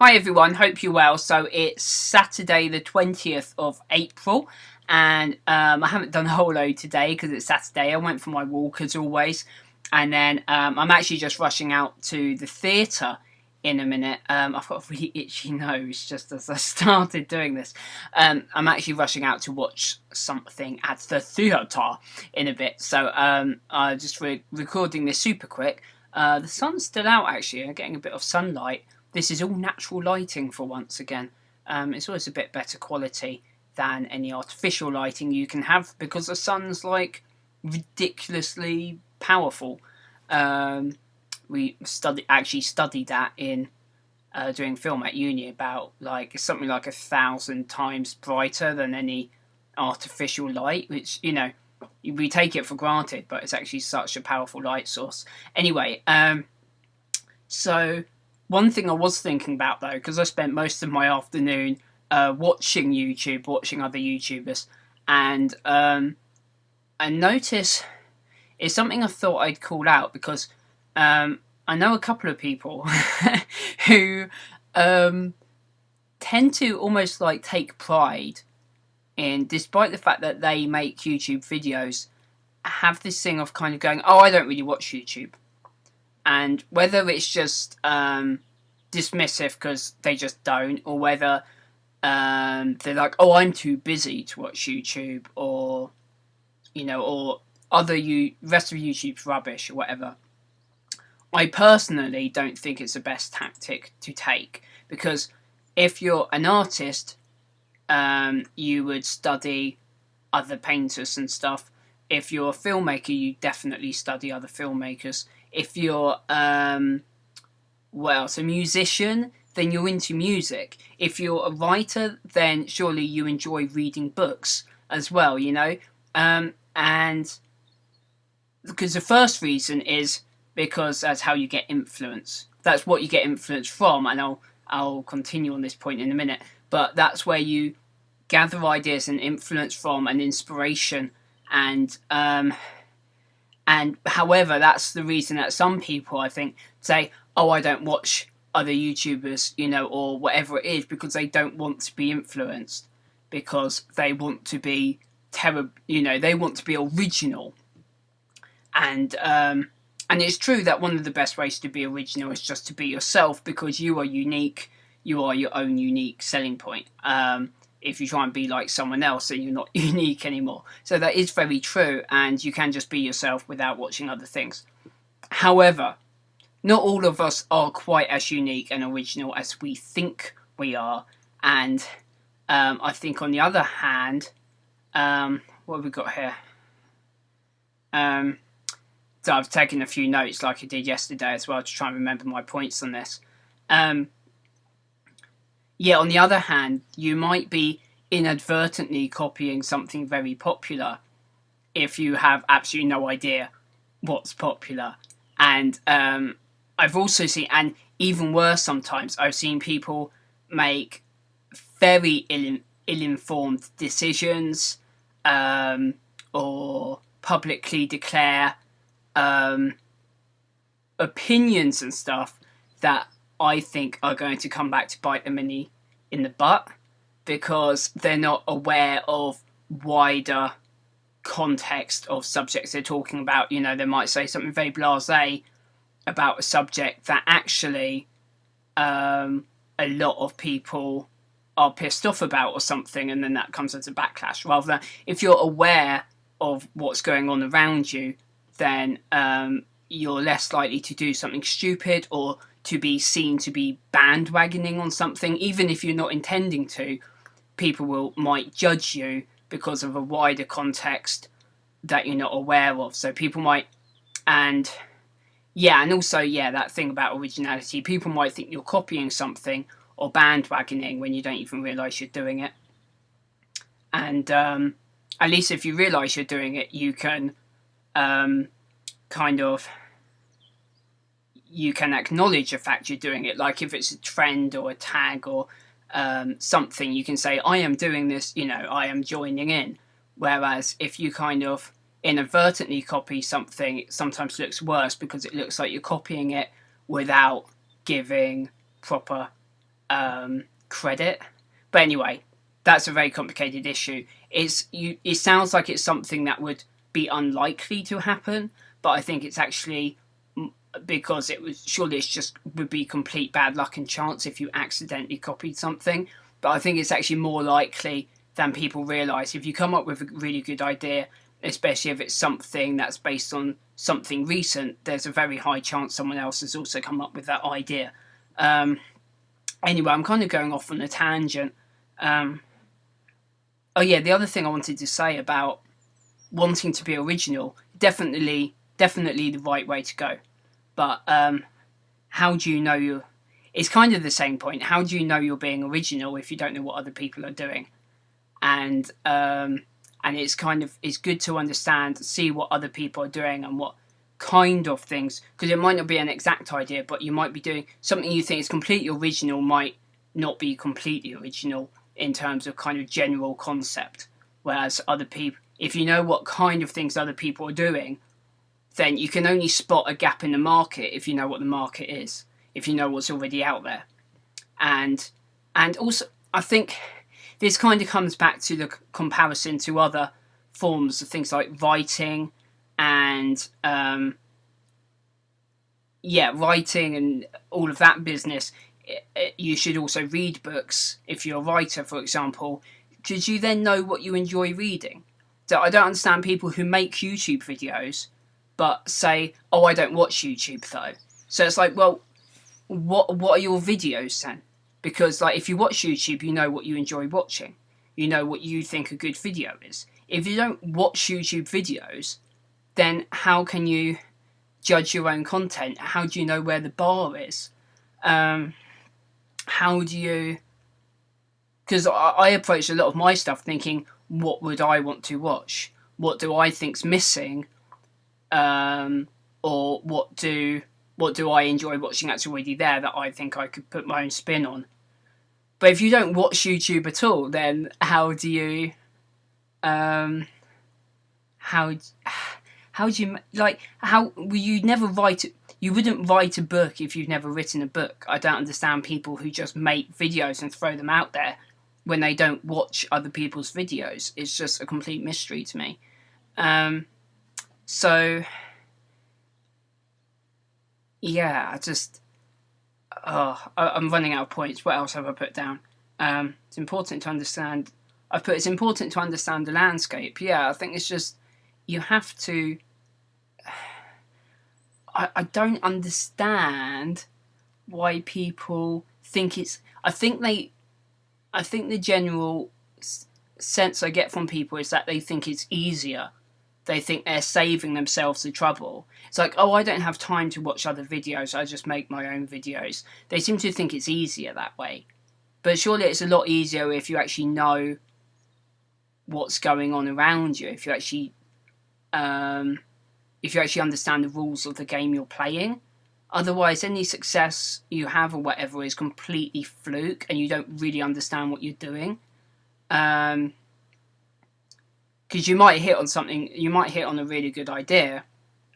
Hi everyone, hope you're well. So it's Saturday the 20th of April and I haven't done a whole load today because it's Saturday. I went for my walk as always, and then I'm actually just rushing out to the theatre in a minute. I've got a really itchy nose just as I started doing this. I'm actually rushing out to watch something at the theatre in a bit, so I'm just recording this super quick. The sun's still out actually, I'm getting a bit of sunlight. This is all natural lighting for once again. It's always a bit better quality than any artificial lighting you can have because the sun's like ridiculously powerful. We actually studied that in doing film at uni about something like 1,000 times brighter than any artificial light, which we take it for granted, but it's actually such a powerful light source. Anyway, so. One thing I was thinking about though, because I spent most of my afternoon watching YouTube, watching other YouTubers, and I noticed it's something I thought I'd call out because I know a couple of people who tend to almost like take pride in, despite the fact that they make YouTube videos, have this thing of kind of going, oh, I don't really watch YouTube. And whether it's just dismissive because they just don't, or whether they're like, oh, I'm too busy to watch YouTube, or or rest of YouTube's rubbish or whatever. I personally don't think it's the best tactic to take, because if you're an artist, you would study other painters and stuff. If you're a filmmaker, you definitely study other filmmakers. If you're a musician, then you're into music. If you're a writer, then surely you enjoy reading books as well, and because the first reason is because that's how you get influence. That's what you get influence from, and I'll continue on this point in a minute. But that's where you gather ideas and influence from, and inspiration, and however, that's the reason that some people, I think, say, oh, I don't watch other YouTubers, or whatever it is, because they don't want to be influenced, because they want to be they want to be original. And it's true that one of the best ways to be original is just to be yourself, because you are unique, you are your own unique selling point. If you try and be like someone else, then you're not unique anymore. So that is very true, and you can just be yourself without watching other things. However, not all of us are quite as unique and original as we think we are. And I think on the other hand, what have we got here? So I've taken a few notes like I did yesterday as well to try and remember my points on this. Yeah, on the other hand, you might be inadvertently copying something very popular if you have absolutely no idea what's popular. And I've also seen, and even worse sometimes, I've seen people make very ill-informed decisions, or publicly declare opinions and stuff that I think are going to come back to bite them in the butt, because they're not aware of wider context of subjects they're talking about. They might say something very blasé about a subject that actually a lot of people are pissed off about or something, and then that comes as a backlash. Rather than, if you're aware of what's going on around you, then you're less likely to do something stupid or to be seen to be bandwagoning on something. Even if you're not intending to, people might judge you because of a wider context that you're not aware of. So people might, and also that thing about originality, people might think you're copying something or bandwagoning when you don't even realise you're doing it. And at least if you realise you're doing it, you can you can acknowledge the fact you're doing it. Like if it's a trend or a tag or something, you can say, I am doing this, I am joining in. Whereas if you kind of inadvertently copy something, it sometimes looks worse because it looks like you're copying it without giving proper credit. But anyway, that's a very complicated issue. It sounds like it's something that would be unlikely to happen, but I think it's actually because it's just would be complete bad luck and chance if you accidentally copied something. But I think it's actually more likely than people realise. If you come up with a really good idea, especially if it's something that's based on something recent, there's a very high chance someone else has also come up with that idea. Anyway, I'm kind of going off on a tangent. Oh yeah, the other thing I wanted to say about wanting to be original, definitely the right way to go. But how do you know you're... It's kind of the same point. How do you know you're being original if you don't know what other people are doing? And it's good to understand, see what other people are doing and what kind of things, because it might not be an exact idea, but you might be doing something you think is completely original might not be completely original in terms of kind of general concept. Whereas other people, if you know what kind of things other people are doing, then you can only spot a gap in the market if you know what the market is, if you know what's already out there. And also, I think this kind of comes back to the comparison to other forms of things like writing and writing and all of that business. You should also read books if you're a writer, for example, because you then know what you enjoy reading. So I don't understand people who make YouTube videos but say, oh, I don't watch YouTube though. So it's like, well, what are your videos then? Because like if you watch YouTube, you know what you enjoy watching. You know what you think a good video is. If you don't watch YouTube videos, then how can you judge your own content? How do you know where the bar is? How do you... Because I approach a lot of my stuff thinking, what would I want to watch? What do I think's missing? Or what do I enjoy watching that's already there that I think I could put my own spin on? But if you don't watch YouTube at all, then how do you... how do you... Like, how... Well, you never write... You wouldn't write a book if you've never written a book. I don't understand people who just make videos and throw them out there when they don't watch other people's videos. It's just a complete mystery to me. So, yeah, I'm running out of points. What else have I put down? It's important to understand... it's important to understand the landscape. Yeah, I think it's just... You have to... I don't understand why people think it's... I think the general sense I get from people is that they think it's easier. They think they're saving themselves the trouble. It's like, oh, I don't have time to watch other videos, I just make my own videos. They seem to think it's easier that way. But surely it's a lot easier if you actually know what's going on around you, if you actually understand the rules of the game you're playing. Otherwise, any success you have or whatever is completely fluke and you don't really understand what you're doing. Because you might hit on something, you might hit on a really good idea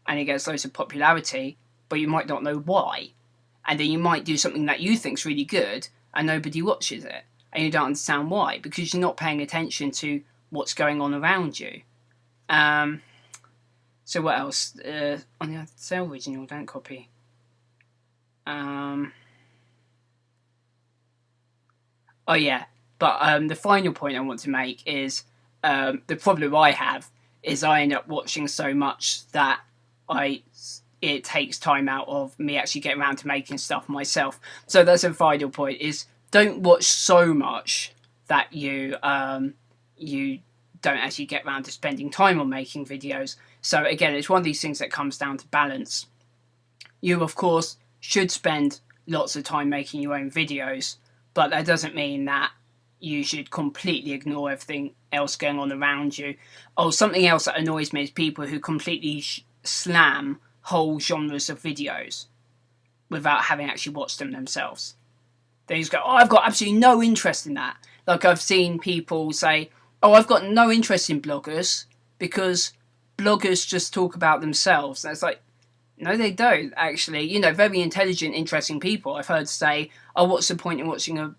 and it gets loads of popularity, but you might not know why. And then you might do something that you think's really good and nobody watches it. And you don't understand why, because you're not paying attention to what's going on around you. So what else? On the say original, don't copy. Oh yeah, but the final point I want to make is the problem I have is I end up watching so much that it takes time out of me actually getting around to making stuff myself. So that's a final point: is don't watch so much that you don't actually get around to spending time on making videos. So again, it's one of these things that comes down to balance. You, of course, should spend lots of time making your own videos, but that doesn't mean that you should completely ignore everything else going on around you. Oh, something else that annoys me is people who completely slam whole genres of videos without having actually watched them themselves. They just go, oh, I've got absolutely no interest in that. Like I've seen people say, oh, I've got no interest in bloggers because bloggers just talk about themselves. And it's like, No, they don't actually. You know, very intelligent, interesting people. I've heard say, "Oh, what's the point in watching a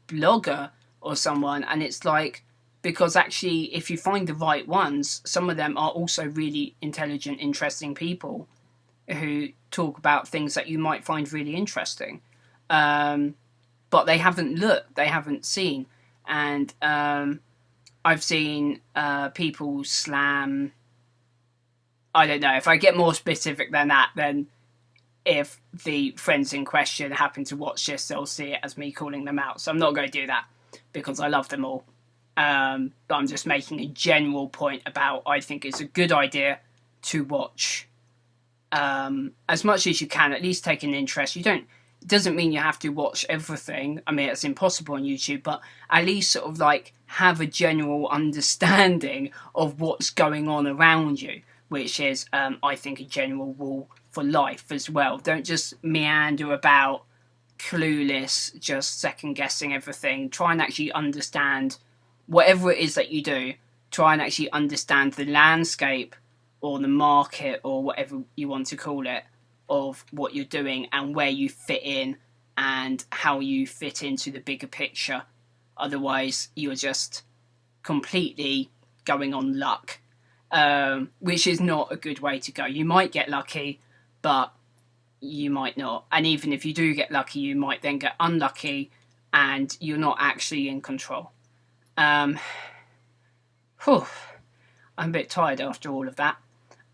blogger or someone?" And it's like, because actually, if you find the right ones, some of them are also really intelligent, interesting people who talk about things that you might find really interesting. Um, but they haven't looked, they haven't seen, and I've seen people slam. I don't know if I get more specific than that. Then if the friends in question happen to watch this, they'll see it as me calling them out. So I'm not going to do that because I love them all. But I'm just making a general point about I think it's a good idea to watch as much as you can. At least take an interest. You don't. It doesn't mean you have to watch everything. I mean, it's impossible on YouTube, but at least sort of like have a general understanding of what's going on around you, which is, I think, a general rule for life as well. Don't just meander about clueless, just second guessing everything. Try and actually understand whatever it is that you do. Try and actually understand the landscape or the market or whatever you want to call it of what you're doing and where you fit in and how you fit into the bigger picture. Otherwise, you're just completely going on luck, which is not a good way to go. You might get lucky, but you might not. And even if you do get lucky, you might then get unlucky and you're not actually in control. Whew, I'm a bit tired after all of that.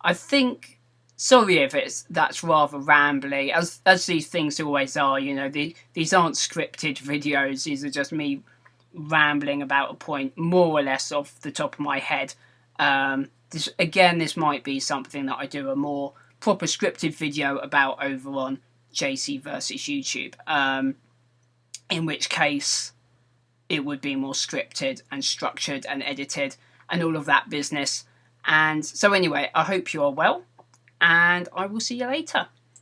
I think, sorry if that's rather rambly, as these things always are. You know, these aren't scripted videos. These are just me rambling about a point, more or less off the top of my head. This might be something that I do a more proper scripted video about over on JC versus YouTube. In which case, it would be more scripted and structured and edited and all of that business. And so anyway, I hope you are well, and I will see you later.